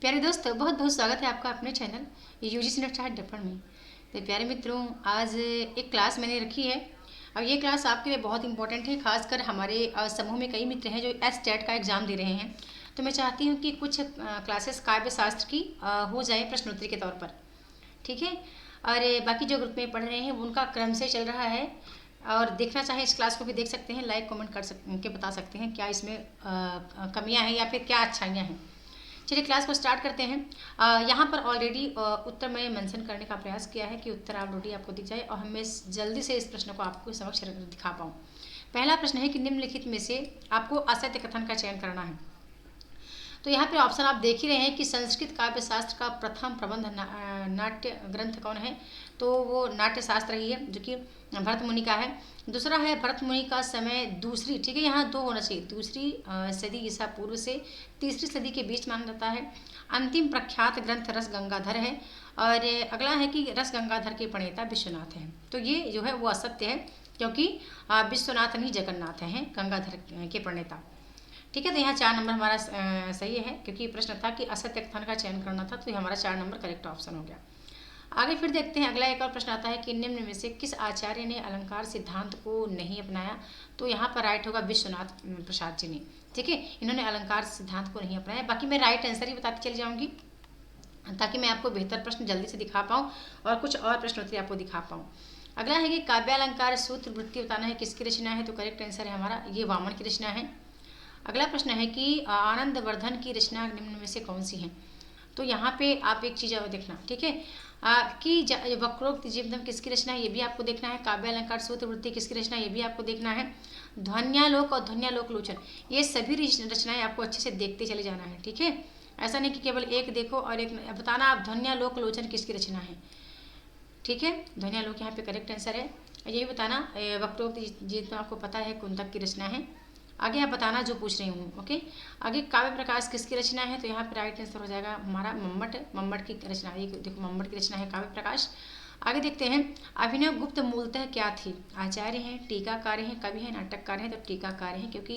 प्यारे दोस्तों, बहुत बहुत स्वागत है आपका अपने channel UGC net chart duffer में। तो प्यारे मित्रों, आज एक क्लास मैंने रखी है और ये क्लास आपके लिए बहुत इंपॉर्टेंट है। खासकर हमारे समूह में कई मित्र हैं जो एसटेट का एग्ज़ाम दे रहे हैं। तो मैं चाहती हूँ कि कुछ क्लासेस काव्य शास्त्र की हो जाए प्रश्नोत्तरी के तौर पर, ठीक है। और बाकी जो ग्रुप में पढ़ रहे हैं उनका क्रम से चल रहा है, और देखना चाहें इस क्लास को भी देख सकते हैं, लाइक कमेंट के बता सकते हैं क्या इसमें कमियां हैं या फिर क्या अच्छाइयां हैं। चलिए क्लास को स्टार्ट करते हैं। यहाँ पर ऑलरेडी उत्तर मैं मेंशन करने का प्रयास किया है कि उत्तर ऑलरेडी आपको दिख जाए और मैं जल्दी से इस प्रश्न को आपको समक्ष दिखा पाऊँ। पहला प्रश्न है कि निम्नलिखित में से आपको असत्य कथन का चयन करना है। तो यहाँ पे ऑप्शन आप देख ही रहे हैं कि संस्कृत काव्य शास्त्र का प्रथम प्रबंध नाट्य ग्रंथ कौन है, तो वो नाट्य शास्त्र ही है जो कि भरत मुनि का है। दूसरा है भरत मुनि का समय दूसरी, ठीक है, यहाँ दो होना चाहिए, दूसरी सदी ईसा पूर्व से तीसरी सदी के बीच माना जाता है। अंतिम प्रख्यात ग्रंथ रस गंगाधर है। और अगला है कि रस गंगाधर के प्रणेता विश्वनाथ हैं। तो ये जो है वो असत्य है, क्योंकि विश्वनाथ नहीं जगन्नाथ हैं गंगाधर के प्रणेता, ठीक है। तो यहाँ 4 नंबर हमारा सही है, क्योंकि प्रश्न था कि असत्य कथन का चयन करना था, तो ये हमारा 4 नंबर करेक्ट ऑप्शन हो गया। आगे फिर देखते हैं, अगला एक और प्रश्न आता है कि निम्न में से किस आचार्य ने अलंकार सिद्धांत को नहीं अपनाया। तो यहाँ पर राइट होगा विश्वनाथ प्रसाद जी ने, ठीक है, इन्होंने अलंकार सिद्धांत को नहीं अपनाया। बाकी मैं राइट आंसर ही बताती चली जाऊँगी ताकि मैं आपको बेहतर प्रश्न जल्दी से दिखा पाऊँ और कुछ और प्रश्नोत्तरी आपको दिखा पाऊँ। अगला है कि काव्यालंकार सूत्र वृत्ति बताना है किसकी रचना है। तो करेक्ट आंसर है हमारा ये वामन की रचना है। अगला प्रश्न है कि आनंद वर्धन की रचना निम्न में से कौन सी है। तो यहाँ पे आप एक चीज़ और देखना, ठीक है, कि वक्रोक्त जीवदम किसकी रचना है ये भी आपको देखना है। काव्य अलंकार सूत्र वृत्ति किसकी रचना ये भी आपको देखना है। ध्वन्यालोक और ध्वन्यालोक लोचन ये सभी रचनाएं आपको अच्छे से देखते चले जाना है, ठीक है। ऐसा नहीं कि केवल एक देखो और एक बताना आप ध्वन्यालोक लोचन किसकी रचना है, ठीक है। ध्वन्यालोक यहाँ पे करेक्ट आंसर है। यही बताना वक्रोक्त जीवदम आपको पता है कुंतक की रचना है। आगे आप बताना जो पूछ रही हूँ, ओके। आगे काव्य प्रकाश किसकी रचना है। तो यहाँ पर राइट आंसर हो जाएगा हमारा मम्मट की रचना है। देखो मम्मट की रचना है काव्य प्रकाश। आगे देखते हैं, अभिनव गुप्त मूलतः क्या थी। आचार्य हैं, टीकाकार हैं, कवि हैं, नाटककार हैं। तो टीकाकार हैं, क्योंकि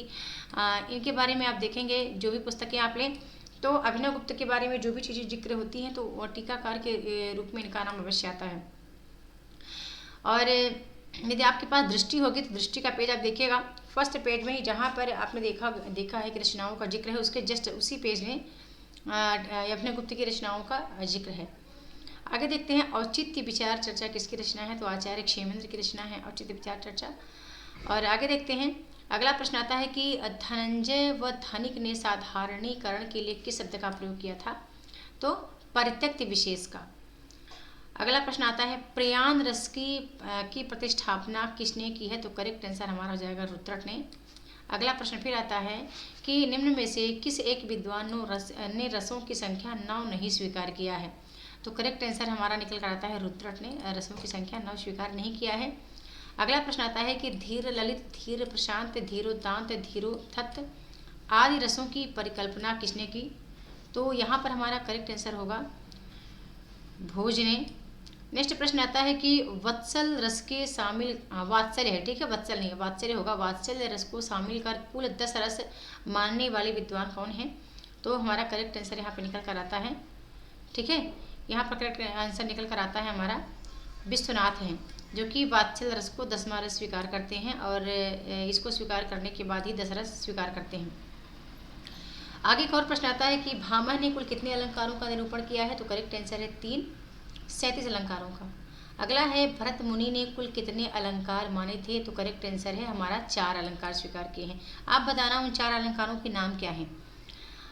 इनके बारे में आप देखेंगे जो भी पुस्तकें आप लें तो अभिनव गुप्त के बारे में जो भी चीज़ें जिक्र होती हैं तो वो टीकाकार के रूप में इनका नाम अवश्य आता है। और यदि आपके पास दृष्टि होगी तो दृष्टि का पेज आप देखिएगा, फर्स्ट पेज में ही जहाँ पर आपने देखा है कि रचनाओं का जिक्र है उसके जस्ट उसी पेज में अभिनव गुप्त की रचनाओं का जिक्र है। आगे देखते हैं, औचित्य विचार चर्चा किसकी रचना है। तो आचार्य क्षेमेंद्र की रचना है औचित्य विचार चर्चा। और आगे देखते हैं, अगला प्रश्न आता है कि धनंजय व धनिक ने साधारणीकरण के लिए किस शब्द का प्रयोग किया था। तो परित्यक्त विशेष का। अगला प्रश्न आता है, प्रयाण रस की प्रतिष्ठापना किसने की है। तो करेक्ट आंसर हमारा हो जाएगा रुद्रट ने। अगला प्रश्न फिर आता है कि निम्न में से किस एक विद्वान ने रसों की संख्या 9 नहीं स्वीकार किया है। तो करेक्ट आंसर हमारा निकल कर आता है रुद्रट ने रसों की संख्या 9 स्वीकार नहीं किया है। अगला प्रश्न आता है कि धीर ललित, धीर प्रशांत, धीरोदांत, धीरोत्थत आदि रसों की परिकल्पना किसने की। तो यहाँ पर हमारा करेक्ट आंसर होगा भोज ने। नेक्स्ट प्रश्न आता है कि वत्सल रस के शामिल, वात्सल्य है, ठीक है, वत्सल नहीं वात्सल्य होगा, वात्सल्य रस को शामिल कर कुल 10 रस मानने वाले विद्वान कौन है। तो हमारा करेक्ट आंसर यहाँ पे निकल कर आता है, ठीक है, यहाँ पर करेक्ट आंसर निकल कर आता है हमारा विश्वनाथ हैं, जो कि वात्सल्य रस को 10वां रस स्वीकार करते हैं और इसको स्वीकार करने के बाद ही 10 रस स्वीकार करते हैं। आगे एक और प्रश्न आता है कि भामह ने कुल कितने अलंकारों का निरूपण किया है। तो करेक्ट आंसर है 3, 37 अलंकारों का। अगला है, भरत मुनि ने कुल कितने अलंकार माने थे। तो करेक्ट आंसर है हमारा 4 अलंकार स्वीकार किए हैं। आप बताना उन 4 अलंकारों के नाम क्या हैं।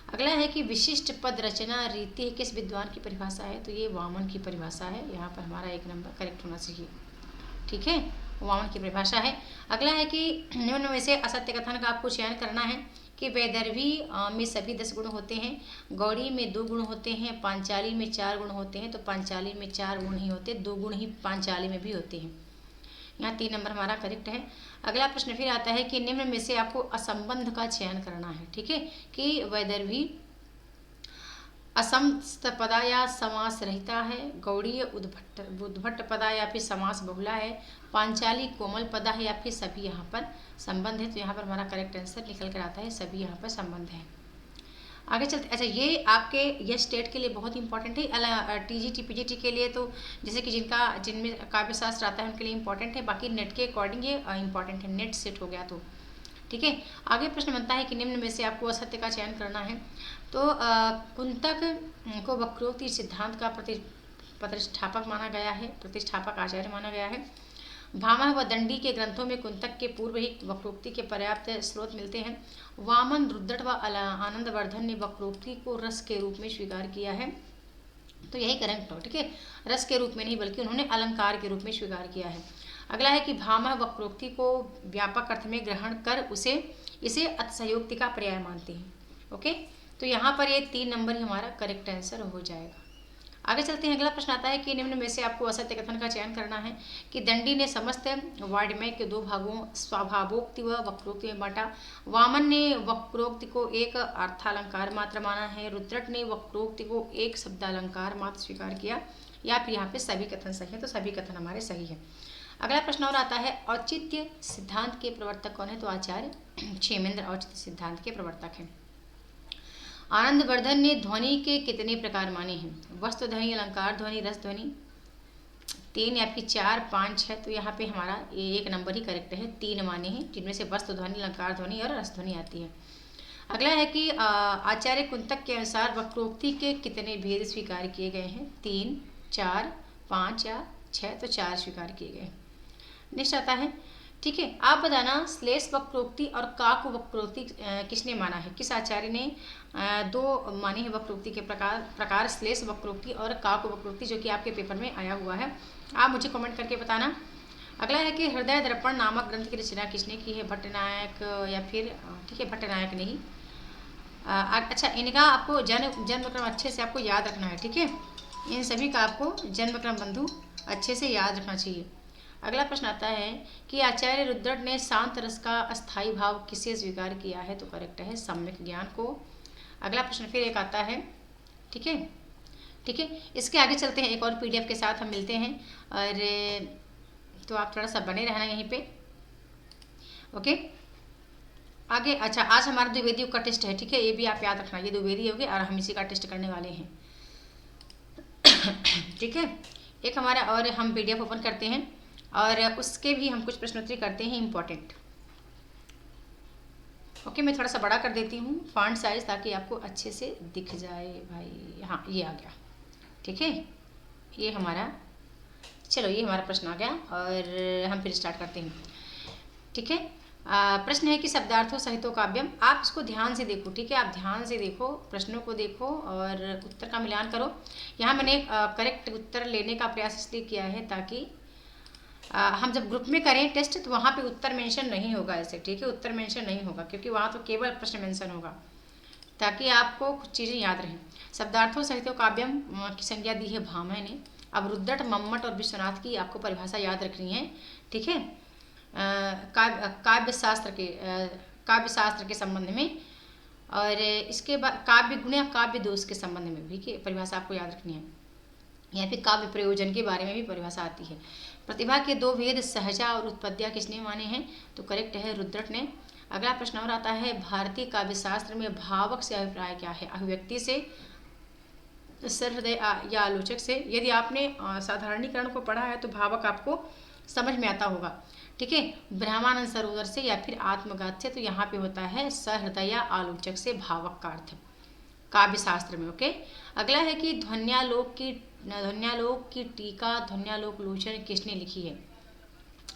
अगला है कि विशिष्ट पद रचना रीति किस विद्वान की परिभाषा है। तो ये वामन की परिभाषा है, यहाँ पर हमारा 1 नंबर करेक्ट होना चाहिए, ठीक है, वामन की परिभाषा है। अगला है कि निम्न में से असत्य कथन का आपको चयन करना है कि वैदर्भी में सभी 10 गुण होते हैं, गौड़ी में 2 गुण होते हैं, पांचाली में 4 गुण होते हैं। तो पांचाली में 4 गुण ही होते, 2 गुण ही पांचाली में भी होते हैं। यहाँ 3 नंबर हमारा करेक्ट है। अगला प्रश्न फिर आता है कि निम्न में से आपको असंबंध का चयन करना है, ठीक है, कि वैदर्भी असमस्त पदा या समास रहता है, गौड़ीय उद्भट पदा या फिर समास बहुला है, पांचाली कोमल पदा है या फिर सभी यहाँ पर संबंध है। तो यहाँ पर हमारा करेक्ट आंसर निकल कर आता है सभी यहाँ पर संबंध है। आगे चलते, अच्छा ये आपके ये स्टेट के लिए बहुत इंपॉर्टेंट है, टीजीटी पीजीटी के लिए तो जैसे कि जिनमें काव्य शास्त्र आता है उनके लिए इंपॉर्टेंट है, बाकी नेट के अकॉर्डिंग ये इंपॉर्टेंट है, नेट सेट हो गया तो ठीक है। आगे प्रश्न बनता है कि निम्न में से आपको असत्य का चयन करना है। तो कुंतक को वक्रोक्ति सिद्धांत का प्रतिष्ठापक माना गया है, प्रतिष्ठापक आचार्य माना गया है। भामह व दंडी के ग्रंथों में कुंतक के पूर्व ही वक्रोक्ति के पर्याप्त स्रोत मिलते हैं। वामन, रुद्रट व आनंदवर्धन ने वक्रोक्ति को रस के रूप में स्वीकार किया है, तो यही करेक्ट हो, ठीक है। रस के रूप में नहीं बल्कि उन्होंने अलंकार के रूप में स्वीकार किया है। अगला है कि भामह वक्रोक्ति को व्यापक अर्थ में ग्रहण कर इसे अतिशयोक्ति का पर्याय मानते हैं। ओके, तो यहाँ पर ये 3 नंबर ही हमारा करेक्ट आंसर हो जाएगा। आगे चलते हैं, अगला प्रश्न आता है कि निम्न में से आपको असत्य कथन का चयन करना है कि दंडी ने समस्त वाड्मय के 2 भागों स्वभावोक्ति व वक्रोक्ति में बांटा। वामन ने वक्रोक्ति को एक अर्थालंकार मात्र माना है। रुद्रट ने वक्रोक्ति को एक शब्दालंकार मात्र स्वीकार किया, या फिर यहाँ पे सभी कथन सही है, तो सभी कथन हमारे सही है। अगला प्रश्न और आता है, औचित्य सिद्धांत के प्रवर्तक कौन है? तो आचार्य क्षेमेंद्र औचित्य सिद्धांत के प्रवर्तक हैं। आनंदवर्धन ने ध्वनि के कितने प्रकार माने हैं? वस्तु ध्वनि, अलंकार ध्वनि, रस ध्वनि। 3 या फिर 4, 5 है, तो यहाँ पे हमारा 1 नंबर ही करेक्ट है। 3 माने हैं, जिनमें से वस्तु ध्वनि, अलंकार ध्वनि और रस ध्वनि आती है। अगला है कि आचार्य कुंतक के अनुसार वक्रोक्ति के कितने भेद स्वीकार किए गए हैं? 3, 4, 5 या 6, तो 4 स्वीकार किए गए। नेक्स्ट आता है, ठीक है, आप बताना श्लेष वक्रोक्ति और काक वक्रोक्ति किसने माना है? किस आचार्य ने 2 माने हैं वक्रोक्ति के प्रकार श्लेष वक्रोक्ति और काक वक्रोक्ति, जो कि आपके पेपर में आया हुआ है। आप मुझे कमेंट करके बताना। अगला है कि हृदय दर्पण नामक ग्रंथ की रचना किसने की है? भट्टनायक या फिर, ठीक है, भट्टनायक नहीं। अच्छा, इनका आपको जन्मक्रम अच्छे से आपको याद रखना है, ठीक है। इन सभी का आपको जन्मक्रम बंधु अच्छे से याद रखना चाहिए। अगला प्रश्न आता है कि आचार्य रुद्रट ने शांत रस का अस्थायी भाव किसे स्वीकार किया है? तो करेक्ट है सम्यक ज्ञान को। अगला प्रश्न फिर एक आता है, ठीक है, ठीक है। इसके आगे चलते हैं, एक और पीडीएफ के साथ हम मिलते हैं, और तो आप थोड़ा सा बने रहना यहीं पे। ओके, आगे, अच्छा, आज हमारा द्विवेदी का टेस्ट है, ठीक है, ये भी आप याद रखना, ये द्विवेदी होगी और हम इसी का टेस्ट करने वाले हैं। ठीक है, एक हमारा और हम पीडीएफ ओपन करते हैं और उसके भी हम कुछ प्रश्नोत्तरी करते हैं इंपॉर्टेंट। ओके, मैं थोड़ा सा बड़ा कर देती हूँ फॉन्ट साइज, ताकि आपको अच्छे से दिख जाए भाई। हाँ, ये आ गया, ठीक है, ये हमारा, चलो ये हमारा प्रश्न आ गया और हम फिर स्टार्ट करते हैं, ठीक है। प्रश्न है कि शब्दार्थों सहितो काव्यम। आप इसको ध्यान से देखो, ठीक है, आप ध्यान से देखो, प्रश्नों को देखो और उत्तर का मिलान करो। यहाँ मैंने करेक्ट उत्तर लेने का प्रयास इसलिए किया है ताकि हम जब ग्रुप में करें टेस्ट तो वहाँ पे उत्तर मेंशन नहीं होगा ऐसे, ठीक है, उत्तर मेंशन नहीं होगा, क्योंकि वहाँ तो केवल प्रश्न मेंशन होगा, ताकि आपको कुछ चीज़ें याद रहें। शब्दार्थों सहितो काव्यम की संज्ञा दी है भामह ने। अब रुद्रट, मम्मट और विश्वनाथ की आपको परिभाषा याद रखनी है, ठीक है, काव्य शास्त्र के संबंध में, और इसके बाद काव्य गुण या काव्य दोष के संबंध में भी परिभाषा आपको याद रखनी है, या फिर काव्य प्रयोजन के बारे में भी परिभाषा आती है। प्रतिभा के 2 भेद सहजा और उत्पद्या किसने माने हैं? तो करेक्ट है रुद्रट ने। अगला प्रश्न और आता है, भारतीय काव्य शास्त्र में भावक से अभिप्राय क्या है? अभिव्यक्ति से, सहृदय या आलोचक से। यदि आपने साधारणीकरण को पढ़ा है तो भावक आपको समझ में आता होगा, ठीक है, ब्रह्मानंद सरोवर से या फिर आत्मगात से। तो यहाँ पे होता है सहृदय या आलोचक से भावक का अर्थ काव्य शास्त्र में। ओके, अगला है कि ध्वन्यालोक की टीका ध्वन्यालोक लोचन किसने लिखी है?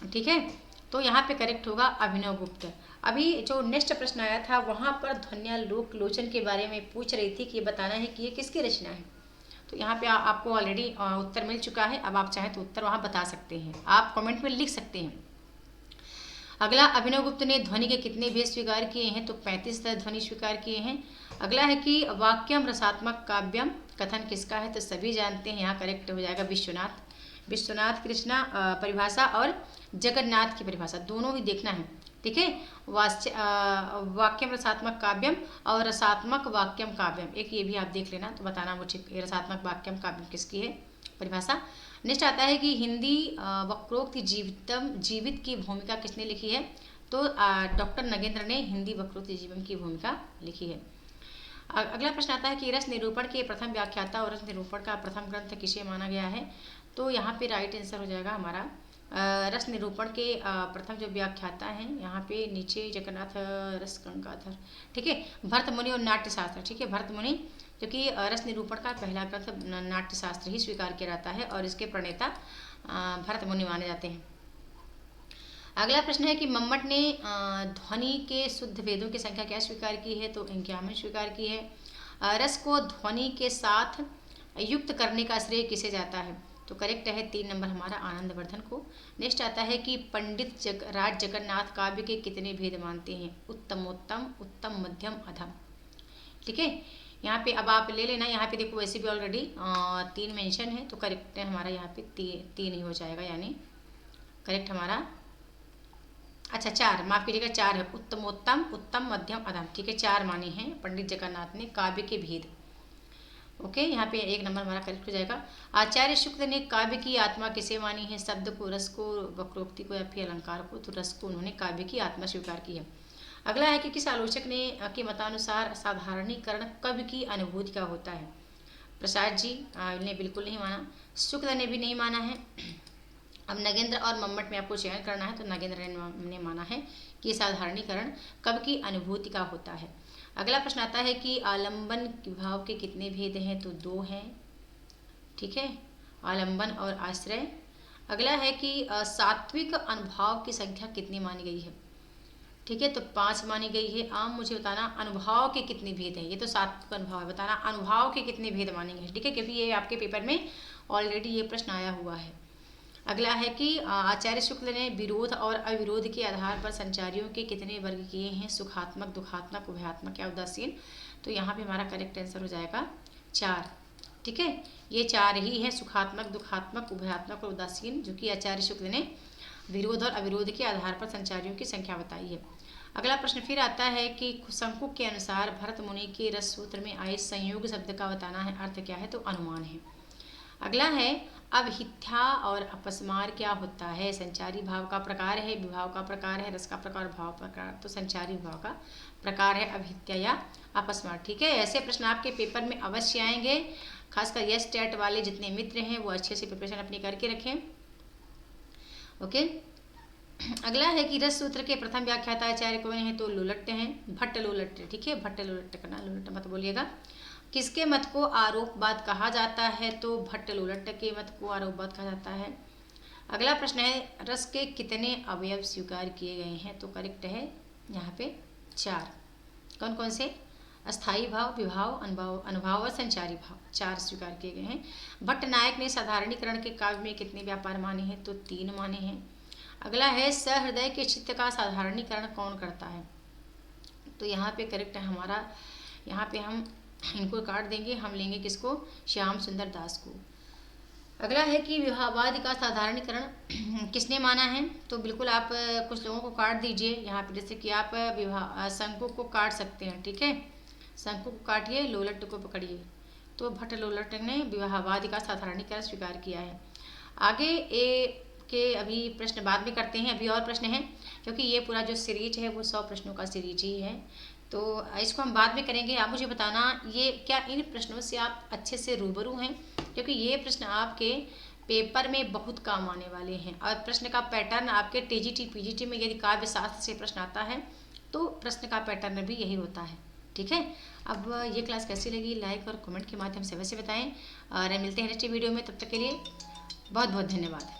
ठीक है, तो यहाँ पे करेक्ट होगा अभिनव गुप्त। अभी जो नेक्स्ट प्रश्न आया था वहाँ पर ध्वन्यालोक लोचन के बारे में पूछ रही थी कि ये बताना है कि ये किसकी रचना है। तो यहाँ पे आपको ऑलरेडी उत्तर मिल चुका है। अब आप चाहें तो उत्तर वहाँ बता सकते हैं, आप कमेंट में लिख सकते हैं। अगला, अभिनव गुप्त ने ध्वनि के कितने भेद स्वीकार किए हैं? तो 35 ध्वनि स्वीकार किए हैं। अगला है कि वाक्यम रसात्मक काव्यम कथन किसका है? तो सभी जानते हैं, यहाँ करेक्ट हो जाएगा विश्वनाथ की रचना परिभाषा और जगन्नाथ की परिभाषा दोनों ही देखना है, ठीक है। वाक्यम रसात्मक काव्यम और रसात्मक वाक्यम काव्यम, एक ये भी आप देख लेना, तो बताना मुझे रसात्मक वाक्यम काव्यम किसकी है परिभाषा। नेक्स्ट आता है कि हिंदी वक्रोक्ति जीवित की भूमिका किसने लिखी है? तो डॉक्टर नगेंद्र ने हिंदी वक्रोक्ति जीवन की भूमिका लिखी है। अगला प्रश्न आता है कि रस निरूपण के प्रथम व्याख्याता और रस निरूपण का प्रथम ग्रंथ किसे माना गया है। तो यहाँ पे राइट आंसर हो जाएगा हमारा रस निरूपण के प्रथम जो व्याख्याता हैं यहाँ पे नीचे जगन्नाथ रस गंगाधर, ठीक है, भरत मुनि और नाट्य शास्त्र, ठीक है, भरत मुनि, जो कि रस निरूपण का पहला ग्रंथ नाट्य शास्त्र ही स्वीकार किया जाता है और इसके प्रणेता भरत मुनि माने जाते हैं। अगला प्रश्न है कि मम्मट ने ध्वनि के शुद्ध भेदों की संख्या क्या स्वीकार की है। तो 51 स्वीकार की है। रस को ध्वनि के साथ युक्त करने का श्रेय किसे जाता है। तो करेक्ट है 3 नंबर हमारा आनंदवर्धन को। नेक्स्ट आता है कि पंडित राज जगन्नाथ काव्य के कितने भेद मानते हैं। उत्तमोत्तम, उत्तम मध्यम, अधम, ठीक है। यहाँ पे अब आप ले लेना, यहाँ पे देखो वैसे भी ऑलरेडी 3 मेंशन है, तो करेक्ट है हमारा यहाँ पे 3 ही हो जाएगा, यानी करेक्ट हमारा, अच्छा 4, माफ कीजिएगा 4 है। उत्तमोत्तम, उत्तम मध्यम, अधम, ठीक है, 4 माने हैं पंडित जगन्नाथ ने काव्य के भेद। ओके, यहाँ पे 1 नंबर हमारा करेक्ट हो जाएगा। आचार्य शुक्ल ने काव्य की आत्मा किसे मानी है। शब्द को, रस को, वक्रोक्ति को या फिर अलंकार को। तो रस को उन्होंने काव्य की आत्मा स्वीकार की है। अगला है कि किस आलोचक ने के मतानुसार साधारणीकरण कवि की अनुभूति का होता है। प्रसाद जी ने बिल्कुल नहीं माना, शुक्ल ने भी नहीं माना है। अब नगेंद्र और मम्मट में आपको चयन करना है, तो नगेंद्र ने माना है कि साधारणीकरण कवि की अनुभूति का होता है। अगला प्रश्न आता है कि आलंबन भाव के कितने भेद हैं। तो 2 हैं, ठीक है, आलंबन और आश्रय। अगला है कि सात्विक अनुभाव की संख्या कितनी मानी गई है। ठीक है, तो 5 मानी गई है। आम मुझे बताना अनुभाव के कितने भेद हैं। ये तो सात्विक अनुभाव है, बताना अनुभाव के कितने भेद माने गए हैं, ठीक है, क्योंकि ये आपके पेपर में ऑलरेडी ये प्रश्न आया हुआ है। अगला है कि आचार्य शुक्ल ने विरोध और अविरोध के आधार पर संचारियों के कितने वर्ग किए हैं। सुखात्मक, दुखात्मक, उभयात्मक या उदासीन। तो यहाँ पे हमारा करेक्ट आंसर हो जाएगा 4, ठीक है, ये 4 ही है, सुखात्मक, दुखात्मक, उभयात्मक और उदासीन, जो कि आचार्य शुक्ल ने विरोध और अविरोध के आधार पर संचारियों की संख्या बताई है। अगला प्रश्न फिर आता है कि शंकुक के अनुसार भरत मुनि के रस सूत्र में आए संयोग शब्द का बताना है, अर्थ क्या है। तो अनुमान है। अगला है अवहित्या और अपस्मार क्या होता है। संचारी भाव का प्रकार है, विभाव का प्रकार है, रस का प्रकार, भाव प्रकार। तो संचारी भाव का प्रकार है अवहित्या या अपस्मार, ठीक है। ऐसे प्रश्न आपके पेपर में अवश्य आएंगे, खासकर यस टेट वाले जितने मित्र हैं वो अच्छे से प्रिपरेशन अपनी करके रखें। ओके, अगला है कि रस सूत्र के प्रथम व्याख्याता आचार्य कौन है। तो लोलट्ट हैं, भट्ट लोलट्ट, ठीक है, भट्ट लोलट्ट करना, लोलट्ट मत बोलिएगा। किसके मत को आरोपवाद कहा जाता है। तो भट्ट लोलट्ट के मत को आरोपवाद कहा जाता है। अगला प्रश्न है रस के कितने अवयव स्वीकार किए गए हैं। तो करेक्ट है यहाँ पे 4। कौन कौन से। अस्थाई भाव, विभाव, अनुभाव और संचारी भाव, 4 स्वीकार किए गए हैं। भट्ट नायक ने साधारणीकरण के काव्य में कितने व्यापार माने हैं। तो 3 माने हैं। अगला है सहृदय के चित्त का साधारणीकरण कौन करता है। तो यहाँ पे करेक्ट है हमारा, यहाँ पे हम इनको काट देंगे, हम लेंगे किसको, श्याम सुंदर दास को। अगला है कि विवाहवाद का साधारणीकरण किसने माना है। तो बिल्कुल आप कुछ लोगों को काट दीजिए यहाँ पे, जैसे कि आप विवाह शंकु को काट सकते हैं, ठीक है, शंकु को काटिए, लोलट्ट को पकड़िए। तो भट्ट लोलट्ट ने विवाहवाद का साधारणीकरण स्वीकार किया है। आगे के अभी प्रश्न बाद में करते हैं, अभी और प्रश्न हैं, क्योंकि ये पूरा जो सीरीज है वो 100 प्रश्नों का सीरीज ही है, तो इसको हम बाद में करेंगे। आप मुझे बताना ये क्या इन प्रश्नों से आप अच्छे से रूबरू हैं, क्योंकि ये प्रश्न आपके पेपर में बहुत काम आने वाले हैं। और प्रश्न का पैटर्न आपके टीजीटी पीजीटी में यदि काव्य शास्त्र से प्रश्न आता है तो प्रश्न का पैटर्न भी यही होता है, ठीक है। अब ये क्लास कैसी लगी लाइक और कमेंट के माध्यम से अवश्य बताएं, और मिलते हैं नेक्स्ट वीडियो में। तब तक के लिए बहुत बहुत धन्यवाद।